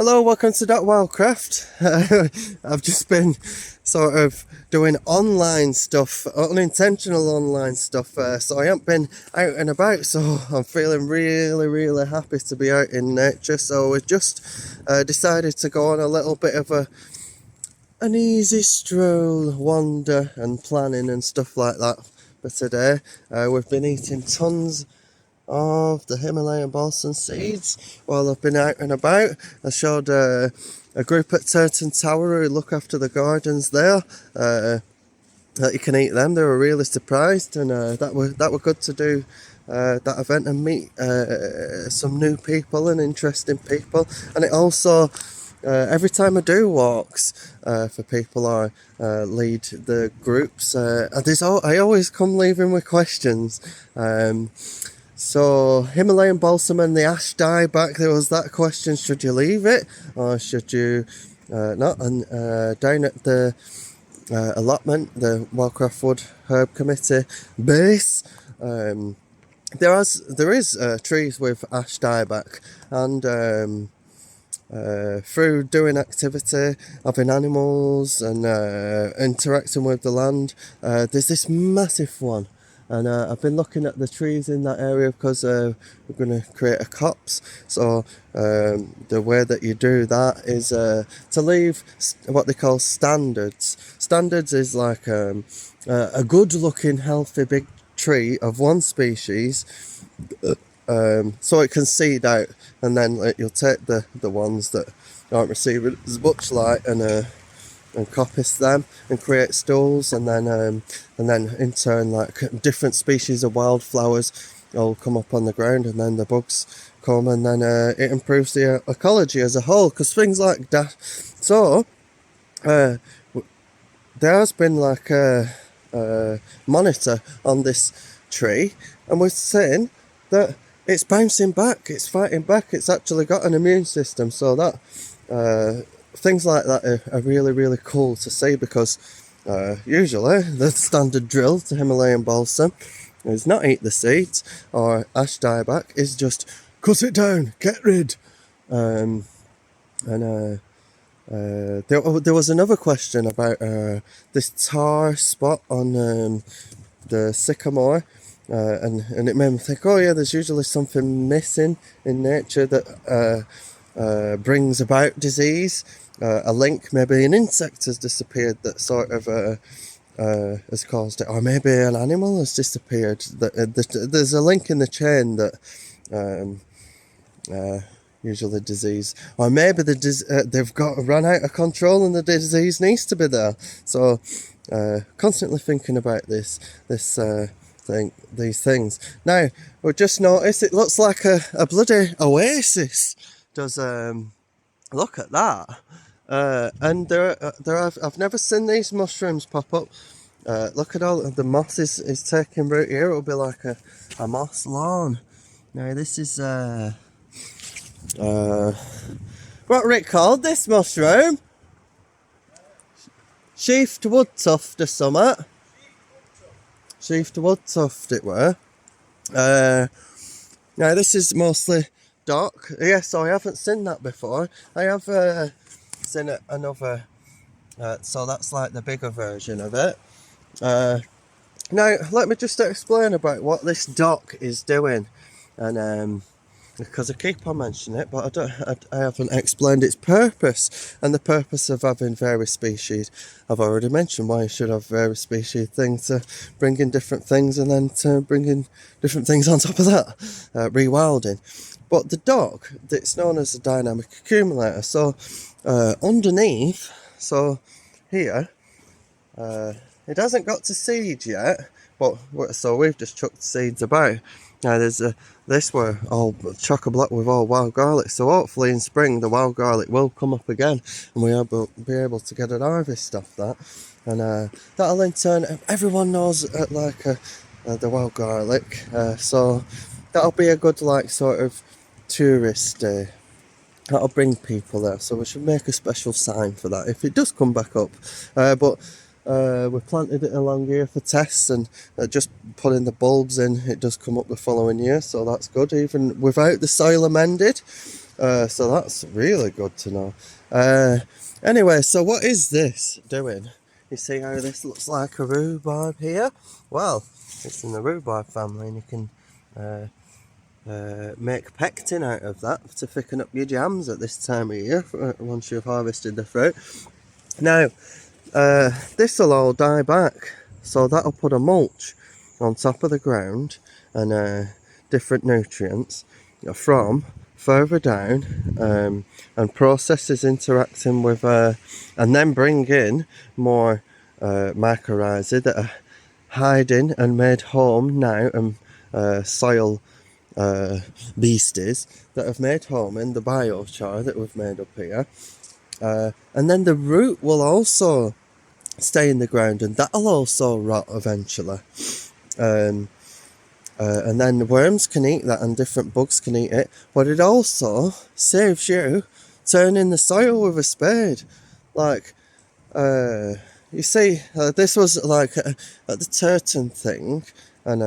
Hello, welcome to Wildcraft. I've just been sort of doing online stuff, unintentional online stuff, so I haven't been out and about, so I'm feeling really happy to be out in nature. So we just decided to go on a little bit of an easy stroll, wander and planning and stuff like that for today. We've been eating tons of the Himalayan balsam seeds while I've been out and about. I showed a group at Turton Tower who look after the gardens there that you can eat them. They were really surprised, and that were good to do that event and meet some new people and interesting people. And it also every time I do walks for people I lead the groups, I always come leaving with questions. So, Himalayan balsam and the ash dieback, there was that question, should you leave it or should you not? And down at the allotment, the Wildcraft Wood Herb Committee base, there is trees with ash dieback, and through doing activity, having animals and interacting with the land, there's this massive one. And I've been looking at the trees in that area because we're going to create a copse. So the way that you do that is to leave what they call standards. Standards is like a good looking healthy big tree of one species, so it can seed out, and then you'll take the ones that aren't receiving as much light and coppice them and create stools, and then in turn, like, different species of wildflowers all come up on the ground, and then the bugs come, and then it improves the ecology as a whole, because things like that. So there has been like a monitor on this tree, and we're saying that it's bouncing back, it's fighting back, it's actually got an immune system. So that things like that are really cool to see, because usually the standard drill to Himalayan balsam is not eat the seeds, or ash dieback is just cut it down, get rid. There was another question about this tar spot on the sycamore, and it made me think, oh yeah, there's usually something missing in nature that brings about disease. A link, maybe an insect has disappeared that sort of has caused it, or maybe an animal has disappeared. There's a link in the chain that usually disease, or maybe they've run out of control and the disease needs to be there. So constantly thinking about these things. Now we just noticed it looks like a bloody oasis. Does look at that. And I've never seen these mushrooms pop up. Look at all the moss is taking root here. It'll be like a moss lawn. Now this is what Rick called this mushroom? Sheafed wood tuft or something. Sheafed wood tuft it were. Now this is mostly dock. Yeah, so I haven't seen that before. I have seen another, so that's like the bigger version of it. Now let me just explain about what this dock is doing, and because I keep on mentioning it, but I haven't explained its purpose. And the purpose of having various species, I've already mentioned why you should have various species things, to bring in different things, and then to bring in different things on top of that, rewilding. But the dock, it's known as a dynamic accumulator. So underneath, so here, it hasn't got to seed yet, but so we've just chucked seeds about. Now there's this were all chock-a-block with all wild garlic, so hopefully in spring the wild garlic will come up again, and we'll be able to get an harvest off that, and that'll in turn, everyone knows the wild garlic, so that'll be a good like sort of tourist that'll bring people there. So we should make a special sign for that if it does come back up, but we planted it along here for tests, and just putting the bulbs in, it does come up the following year, so that's good even without the soil amended. So that's really good to know. Anyway, so what is this doing? You see how this looks like a rhubarb here? Well, it's in the rhubarb family, and you can make pectin out of that to thicken up your jams at this time of year once you've harvested the fruit. Now, this will all die back, so that'll put a mulch on top of the ground and different nutrients from further down, and processes interacting with and then bring in more mycorrhizae that are hiding and made home now, and soil beasties that have made home in the biochar that we've made up here. And then the root will also stay in the ground, and that'll also rot eventually. And then the worms can eat that, and different bugs can eat it. But it also saves you turning the soil with a spade. Like, you see, this was like at the Turton thing, and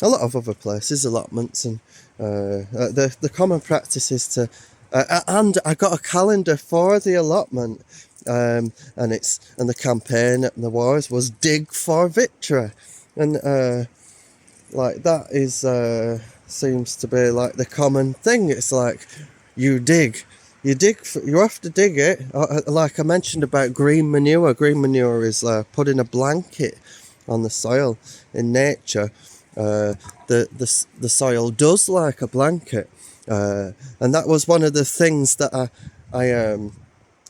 a lot of other places, allotments, and the common practice is to, and I got a calendar for the allotment, and the campaign and the wars was dig for victory, and like that is seems to be like the common thing. It's like you have to dig it. Like I mentioned about green manure. Green manure is putting a blanket on the soil. In nature, the soil does like a blanket, and that was one of the things that I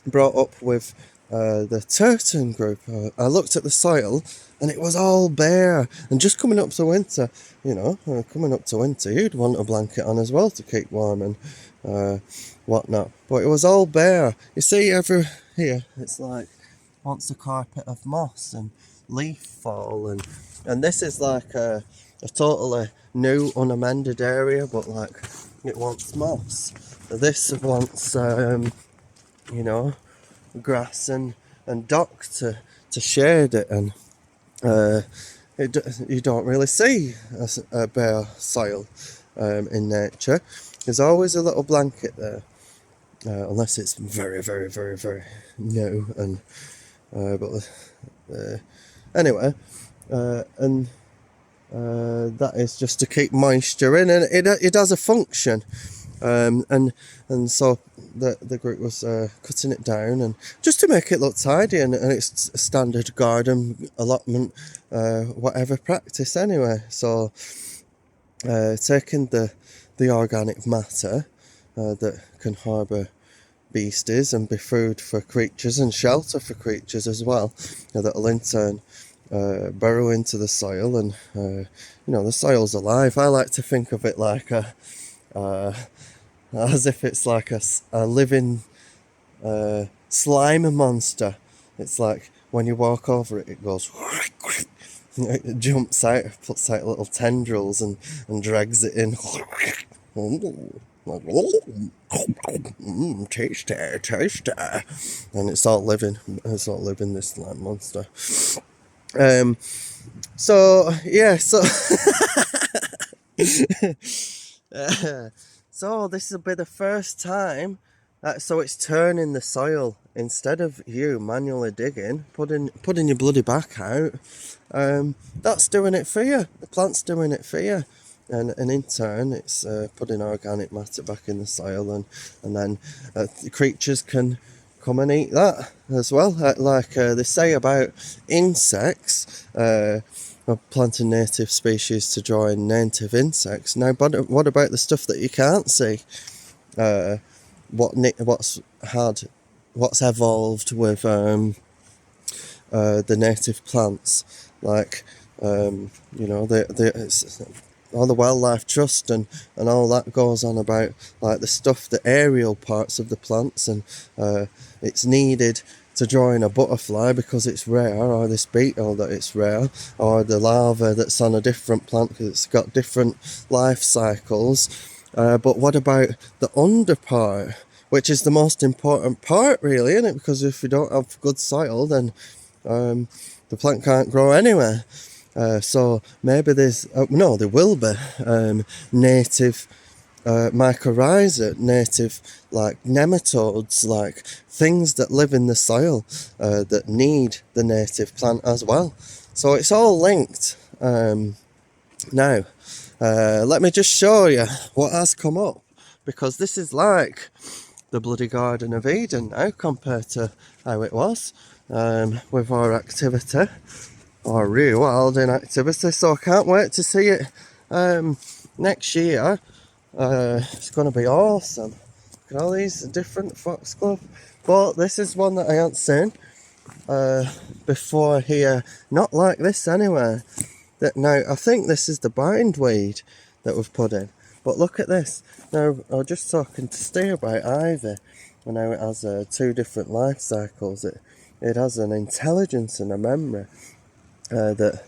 brought up with the Turton group. I looked at the soil, and it was all bare. And just coming up to winter, you'd want a blanket on as well to keep warm and whatnot. But it was all bare. You see, over here, it's like wants a carpet of moss and leaf fall, and this is like a totally new, unamended area, but like it wants moss. This wants, grass and dock to shade it, and you don't really see a bare soil in nature. There's always a little blanket there, unless it's very, very, very, very new. And anyway, and that is just to keep moisture in, and it has a function. And so the group was cutting it down, and just to make it look tidy, and it's a standard garden allotment, whatever practice anyway. So taking the organic matter that can harbour beasties and be food for creatures and shelter for creatures as well, that'll in turn burrow into the soil, and the soil's alive. I like to think of it like as if it's like a living slime monster. It's like when you walk over it, it goes, it jumps out, puts out little tendrils and drags it in. Tasty, tasty. And it's all living, this slime monster. So so this will be the first time so it's turning the soil instead of you manually digging, putting your bloody back out. That's doing it for you. The plant's doing it for you, and in turn it's putting organic matter back in the soil, and then the creatures can come and eat that as well. Like they say about insects, planting native species to draw in native insects. Now, but what about the stuff that you can't see? What's evolved with the native plants, like it's all the wildlife trust and all that goes on about like the stuff, the aerial parts of the plants, and it's needed to draw in a butterfly because it's rare, or this beetle that it's rare, or the larva that's on a different plant because it's got different life cycles. But what about the under part, which is the most important part, really, isn't it? Because if you don't have good soil, then the plant can't grow anywhere. So maybe there will be native mycorrhiza, native like nematodes, like things that live in the soil that need the native plant as well. So it's all linked. Now, let me just show you what has come up, because this is like the bloody Garden of Eden now compared to how it was with our activity, our rewilding activity. So I can't wait to see it next year. It's going to be awesome. Look at all these different foxglove. But this is one that I haven't seen before here. Not like this anyway. Now, I think this is the bindweed that we've put in. But look at this. Now, I was just talking to Steve about ivy. And now it has 2 different life cycles. It has an intelligence and a memory that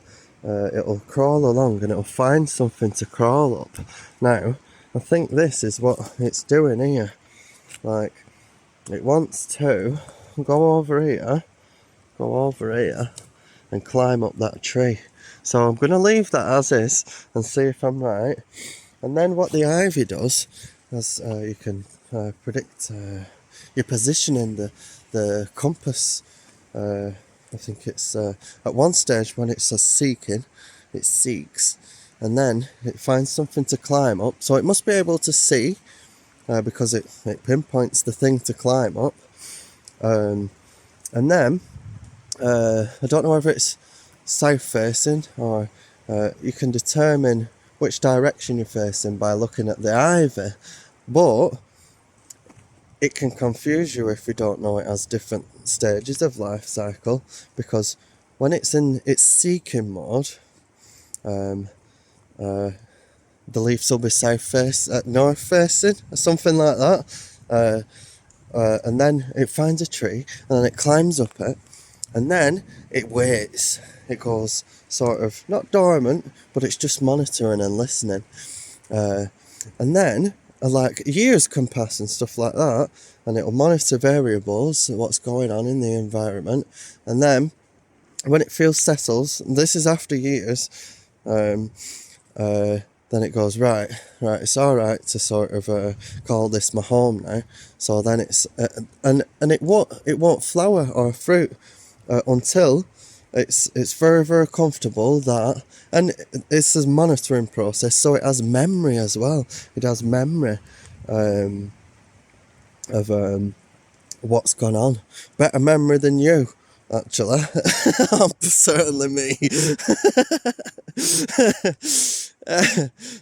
it'll crawl along and it'll find something to crawl up. Now, I think this is what it's doing here. Like, it wants to go over here and climb up that tree. So I'm going to leave that as is and see if I'm right. And then what the ivy does, as you can predict your position in the compass. I think it's at one stage when it's seeking, it seeks, and then it finds something to climb up. So it must be able to see because it pinpoints the thing to climb up. And then I don't know whether it's south facing or you can determine which direction you're facing by looking at the ivy, but it can confuse you if you don't know it has different stages of life cycle, because when it's in its seeking mode, the leaves will be north facing or something like that, and then it finds a tree and then it climbs up it, and then it waits. It goes sort of not dormant, but it's just monitoring and listening, and then like years can pass and stuff like that, and it'll monitor variables, what's going on in the environment, and then when it feels settles, this is after years, then it goes right, it's all right to sort of call this my home now. So then it's and it won't flower or fruit until it's very, very comfortable that, and it's a monitoring process, so it has memory as well. It has memory of what's gone on. Better memory than you, actually. Certainly me.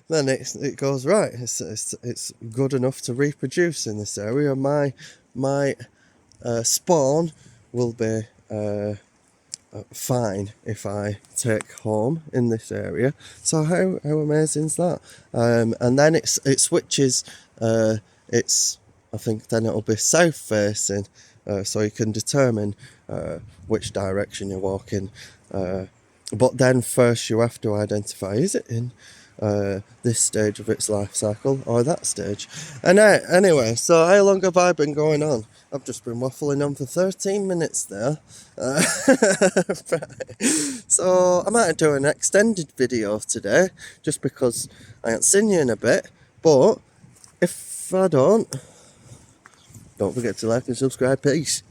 Then it goes right. It's good enough to reproduce in this area. My spawn will be fine if I take home in this area. So how amazing is that? And then it switches. I think then it'll be south facing, so you can determine which direction you're walking. But then first you have to identify, is it in this stage of its life cycle or that stage? And anyway, so how long have I been going on? I've just been waffling on for 13 minutes there. So I might do an extended video today, just because I haven't seen you in a bit. But if I don't forget to like and subscribe. Peace.